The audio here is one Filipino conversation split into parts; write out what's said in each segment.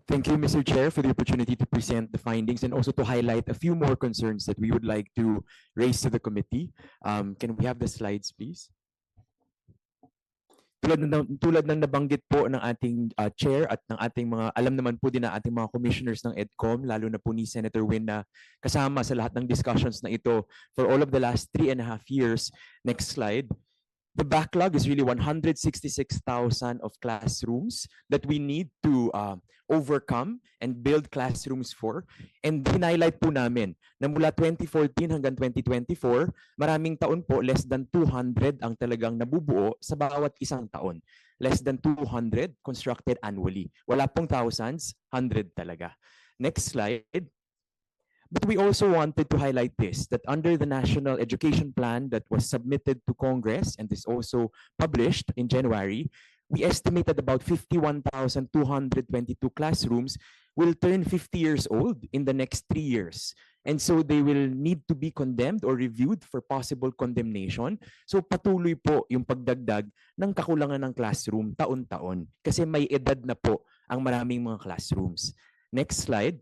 Thank you, Mr. Chair, for the opportunity to present the findings and also to highlight a few more concerns that we would like to raise to the committee. Can we have the slides, please? Tulad ng nabanggit po ng ating chair at ng ating mga, alam naman po din na ating mga commissioners ng EDCOM, lalo na po ni Senator Win na kasama sa lahat ng discussions na ito for all of the last 3.5 years. Next slide. The backlog is really 166,000 of classrooms that we need to overcome and build classrooms for. And hinhighlight po namin na mula 2014 hanggang 2024, maraming taon po, less than 200 ang talagang nabubuo sa bawat isang taon. Less than 200 constructed annually. Wala pong thousands, 100 talaga. Next slide. But we also wanted to highlight this, that under the National Education Plan that was submitted to Congress and is also published in January, we estimated about 51,222 classrooms will turn 50 years old in the next 3 years. And so they will need to be condemned or reviewed for possible condemnation. So patuloy po yung pagdagdag ng kakulangan ng classroom taon-taon kasi may edad na po ang maraming mga classrooms. Next slide.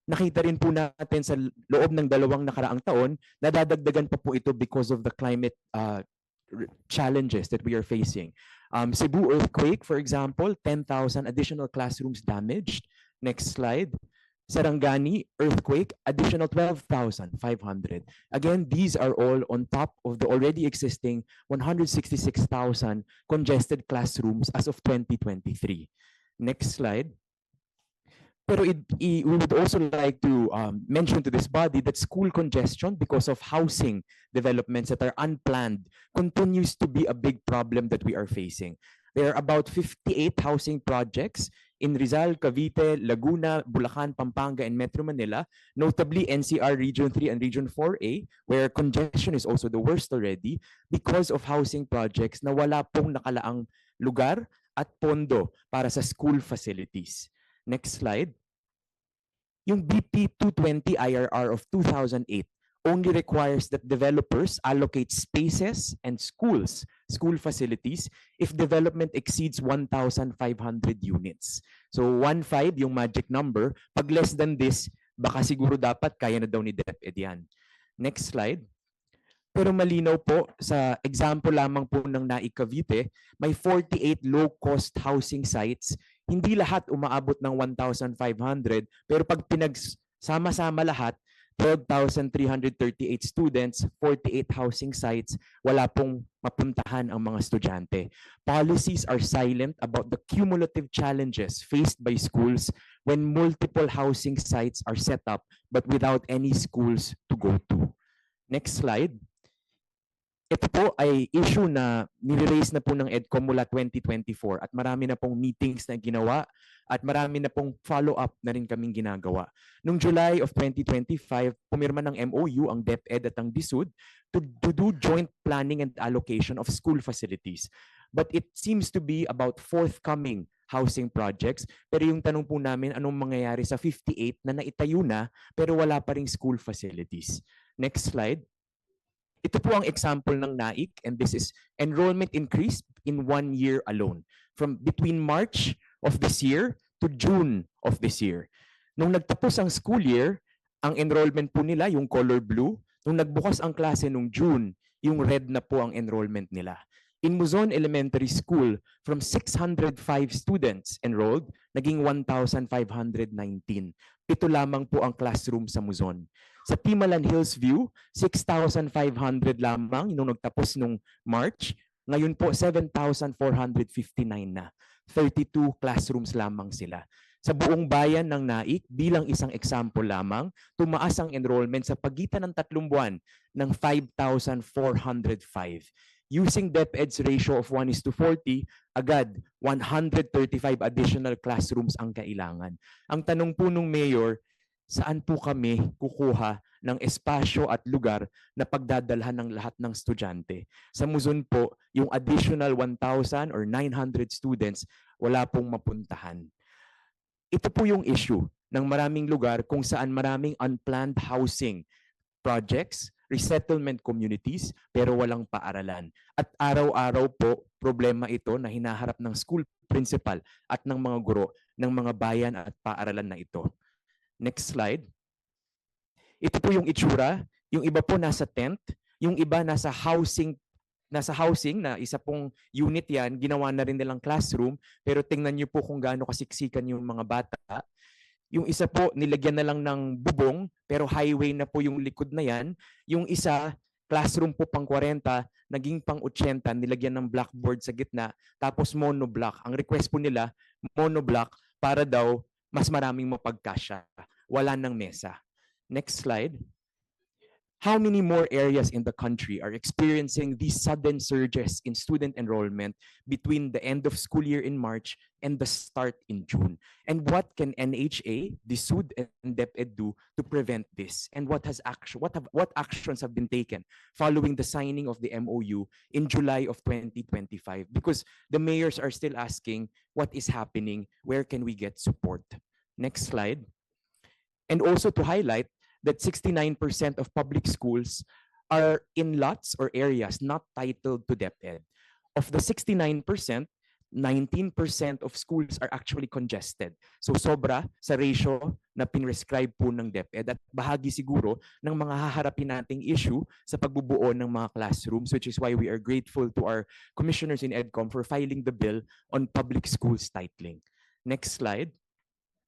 Nakita rin po natin sa loob ng 2 nakaraang taon, nadadagdagan pa po ito because of the climate challenges that we are facing. Cebu earthquake, for example, 10,000 additional classrooms damaged. Next slide. Sarangani earthquake, additional 12,500. Again, these are all on top of the already existing 166,000 congested classrooms as of 2023. Next slide. Pero we would also like to mention to this body that school congestion because of housing developments that are unplanned continues to be a big problem that we are facing. There are about 58 housing projects in Rizal, Cavite, Laguna, Bulacan, Pampanga, and Metro Manila, notably NCR Region 3 and Region 4A, where congestion is also the worst already because of housing projects na wala pong nakalaang lugar at pondo para sa school facilities. Next slide. Yung BP 220 IRR of 2008 only requires that developers allocate spaces and school facilities if development exceeds 1,500 units. So 1.5 yung magic number. Pag less than this, baka siguro dapat kaya na daw ni DepEd yan. Next slide. Pero malinaw po, sa example lamang po ng NAIC Cavite, may 48 low-cost housing sites. Hindi lahat umaabot ng 1,500, pero pag pinagsama-sama lahat, 12,338 students, 48 housing sites, wala pong mapuntahan ang mga estudyante. Policies are silent about the cumulative challenges faced by schools when multiple housing sites are set up but without any schools to go to. Next slide. Ito po ay issue na nire-raise na po ng EDCOM mula 2024 at marami na pong meetings na ginawa at marami na pong follow-up na rin kaming ginagawa. Noong July of 2025, pumirma ng MOU ang DepEd at ang DSUD to do joint planning and allocation of school facilities. But it seems to be about forthcoming housing projects. Pero yung tanong po namin, anong mangyayari sa 58 na naitayo na pero wala pa ring school facilities. Next slide. Ito po ang example ng NAIC, and this is enrollment increase in 1 year alone. From between March of this year to June of this year. Nung nagtapos ang school year, ang enrollment po nila, yung color blue. Nung nagbukas ang klase nung June, yung red na po ang enrollment nila. In Muzon Elementary School, from 605 students enrolled, naging 1,519. 7 lamang po ang classroom sa Muzon. Sa Timalan Hills View, 6,500 lamang nung nagtapos nung March. Ngayon po, 7,459 na. 32 classrooms lamang sila. Sa buong bayan ng NAIC, bilang isang example lamang, tumaas ang enrollment sa pagitan ng 3 buwan ng 5,405. Using DepEd's ratio of 1:40, agad 135 additional classrooms ang kailangan. Ang tanong po nung mayor, saan po kami kukuha ng espasyo at lugar na pagdadalhan ng lahat ng estudyante? Sa Muzon po, yung additional 1,000 or 900 students, wala pong mapuntahan. Ito po yung issue ng maraming lugar kung saan maraming unplanned housing projects, resettlement communities, pero walang paaralan. At araw-araw po, problema ito na hinaharap ng school principal at ng mga guro ng mga bayan at paaralan na ito. Next slide. Ito po yung itsura. Yung iba po nasa tent, yung iba nasa housing na isa pong unit yan, ginawa na rin nilang classroom, pero tingnan niyo po kung gaano kasiksikan yung mga bata. Yung isa po, nilagyan na lang ng bubong, pero highway na po yung likod na yan. Yung isa, classroom po pang 40, naging pang 80, nilagyan ng blackboard sa gitna, tapos monoblock. Ang request po nila, monoblock, para daw mas maraming mapagkasya. Wala ng mesa. Next slide. How many more areas in the country are experiencing these sudden surges in student enrollment between the end of school year in March and the start in June? And what can NHA, DSUD, and DepEd do to prevent this? And what actions have been taken following the signing of the MOU in July of 2025? Because the mayors are still asking, what is happening? Where can we get support? Next slide. And also to highlight that 69% of public schools are in lots or areas not titled to DepEd. Of the 69%, 19% of schools are actually congested. So sobra sa ratio na pinrescribe po ng DepEd at bahagi siguro ng mga haharapin nating issue sa pagbubuo ng mga classrooms, which is why we are grateful to our commissioners in EDCOM for filing the bill on public schools titling. Next slide.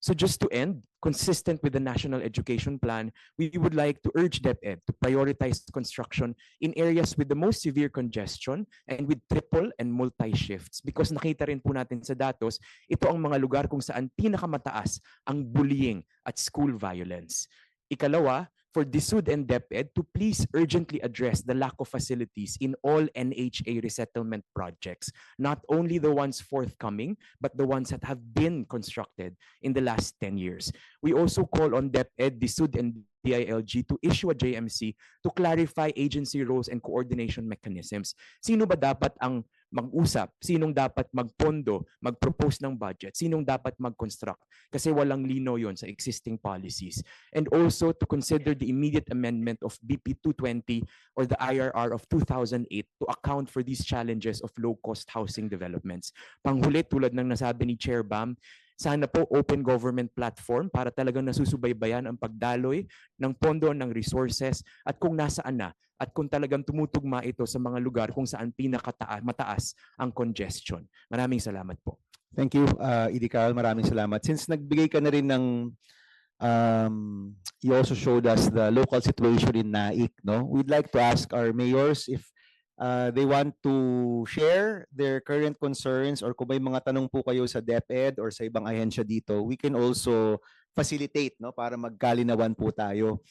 So just to end, consistent with the National Education Plan, we would like to urge DepEd to prioritize construction in areas with the most severe congestion and with triple and multi-shifts. Because nakita rin po natin sa datos, ito ang mga lugar kung saan pinakamataas ang bullying at school violence. Ikalawa, for DSUD and DepEd to please urgently address the lack of facilities in all NHA resettlement projects, not only the ones forthcoming, but the ones that have been constructed in the last 10 years. We also call on DepEd, DSUD, and DILG to issue a JMC to clarify agency roles and coordination mechanisms. Sino ba dapat ang mag-usap? Sinong dapat magpondo, mag-propose ng budget? Sinong dapat mag-construct? Kasi walang lino yon sa existing policies. And also to consider the immediate amendment of BP 220 or the IRR of 2008 to account for these challenges of low-cost housing developments. Panghuli, tulad ng nasabi ni Chair Bam, sana po open government platform para talagang nasusubaybayan ang pagdaloy ng pondo ng resources at kung nasaan na at kung talagang tumutugma ito sa mga lugar kung saan mataas ang congestion. Maraming salamat po. Thank you, ED Carl. Maraming salamat. Since nagbigay ka na rin ng, you also showed us the local situation in Naik, no? We'd like to ask our mayors if they want to share their current concerns or kung may mga tanong po kayo sa DepEd or sa ibang ahensya dito, we can also facilitate, no, para magkalinawan po tayo.